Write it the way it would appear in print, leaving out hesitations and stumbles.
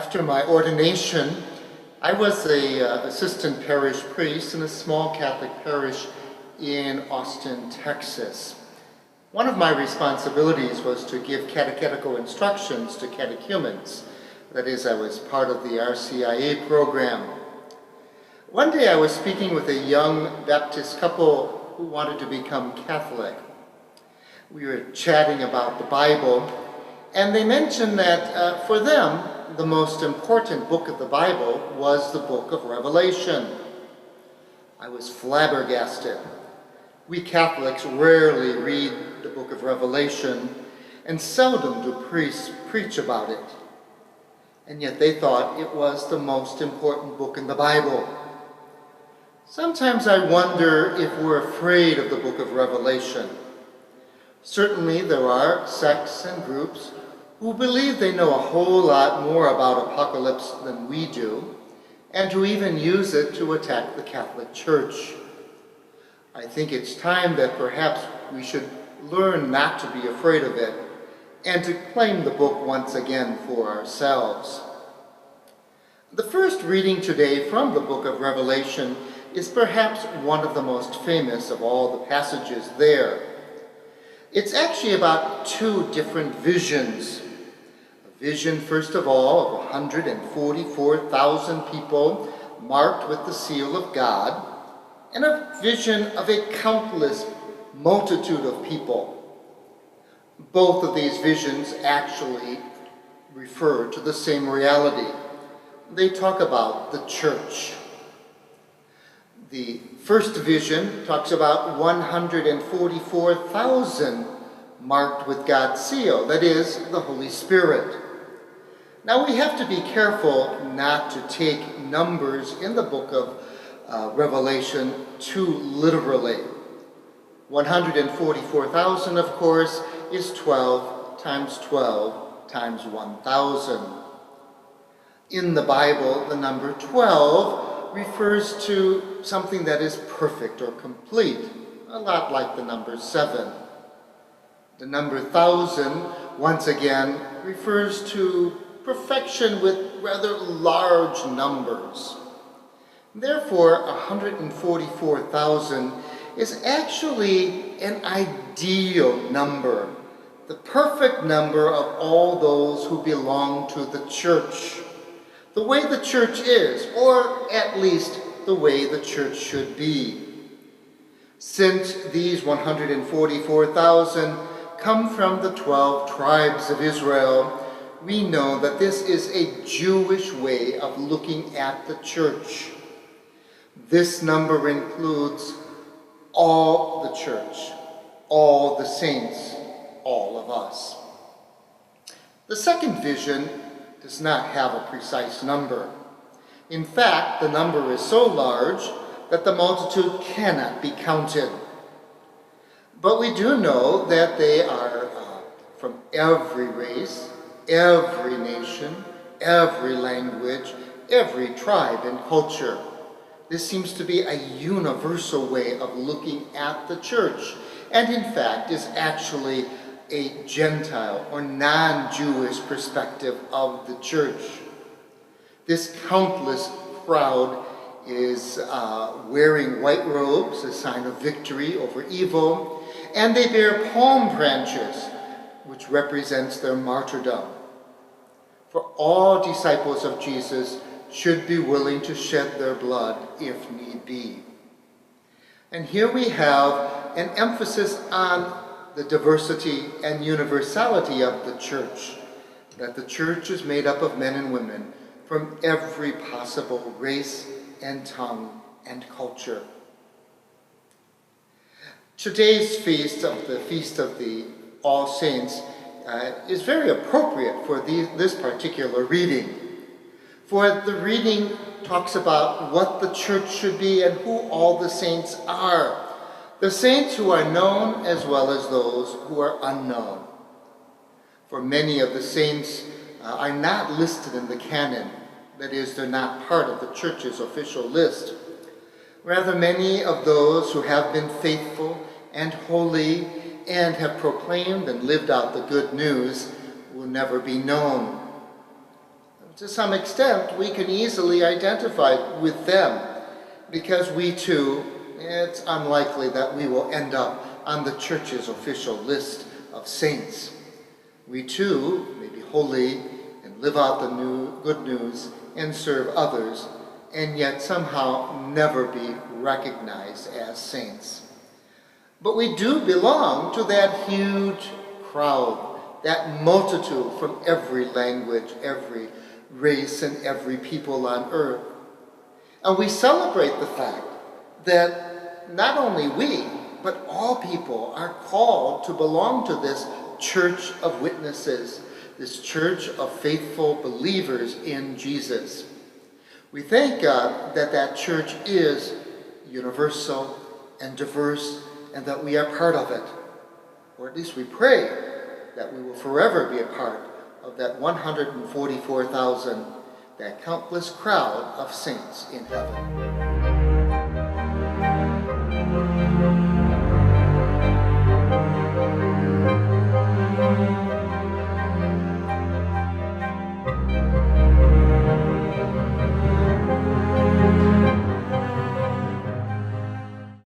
After my ordination, I was a assistant parish priest in a small Catholic parish in Austin, Texas. One of my responsibilities was to give catechetical instructions to catechumens. That is, I was part of the RCIA program. One day I was speaking with a young Baptist couple who wanted to become Catholic. We were chatting about the Bible, and they mentioned that for them, the most important book of the Bible was the book of Revelation. I was flabbergasted. We Catholics rarely read the book of Revelation, and seldom do priests preach about it. And yet they thought it was the most important book in the Bible. Sometimes I wonder if we're afraid of the book of Revelation. Certainly there are sects and groups who believe they know a whole lot more about apocalypse than we do, and who even use it to attack the Catholic Church. I think it's time that perhaps we should learn not to be afraid of it, and to claim the book once again for ourselves. The first reading today from the book of Revelation is perhaps one of the most famous of all the passages there. It's actually about two different visions. A vision, first of all, of 144,000 people marked with the seal of God, and a vision of a countless multitude of people. Both of these visions actually refer to the same reality. They talk about the church. The first vision talks about 144,000 marked with God's seal, that is, the Holy Spirit. Now we have to be careful not to take numbers in the book of Revelation too literally. 144,000, of course, is 12 times 12 times 1,000. In the Bible, the number 12 refers to something that is perfect or complete, a lot like the number 7. The number 1,000, once again, refers to perfection with rather large numbers. Therefore, 144,000 is actually an ideal number, the perfect number of all those who belong to the church, the way the church is, or at least the way the church should be. Since these 144,000 come from the 12 tribes of Israel, we know that this is a Jewish way of looking at the church. This number includes all the church, all the saints, all of us. The second vision does not have a precise number. In fact, the number is so large that the multitude cannot be counted. But we do know that they are from every race, every nation, every language, every tribe and culture. This seems to be a universal way of looking at the church, and in fact is actually a Gentile or non-Jewish perspective of the church. This countless crowd is wearing white robes, a sign of victory over evil, and they bear palm branches, which represents their martyrdom. For all disciples of Jesus should be willing to shed their blood if need be. And here we have an emphasis on the diversity and universality of the church, that the church is made up of men and women from every possible race and tongue and culture. Today's feast of the All Saints is very appropriate for this particular reading. For the reading talks about what the church should be and who all the saints are. The saints who are known as well as those who are unknown. For many of the saints are not listed in the canon. That is, they're not part of the church's official list. Rather, many of those who have been faithful and holy and have proclaimed and lived out the good news will never be known. To some extent, we can easily identify with them because we too, it's unlikely that we will end up on the church's official list of saints. We too may be holy and live out the good news and serve others, and yet somehow never be recognized as saints. But we do belong to that huge crowd, that multitude from every language, every race, and every people on earth. And we celebrate the fact that not only we, but all people are called to belong to this church of witnesses, this church of faithful believers in Jesus. We thank God that that church is universal and diverse and that we are part of it. Or at least we pray that we will forever be a part of that 144,000, that countless crowd of saints in heaven.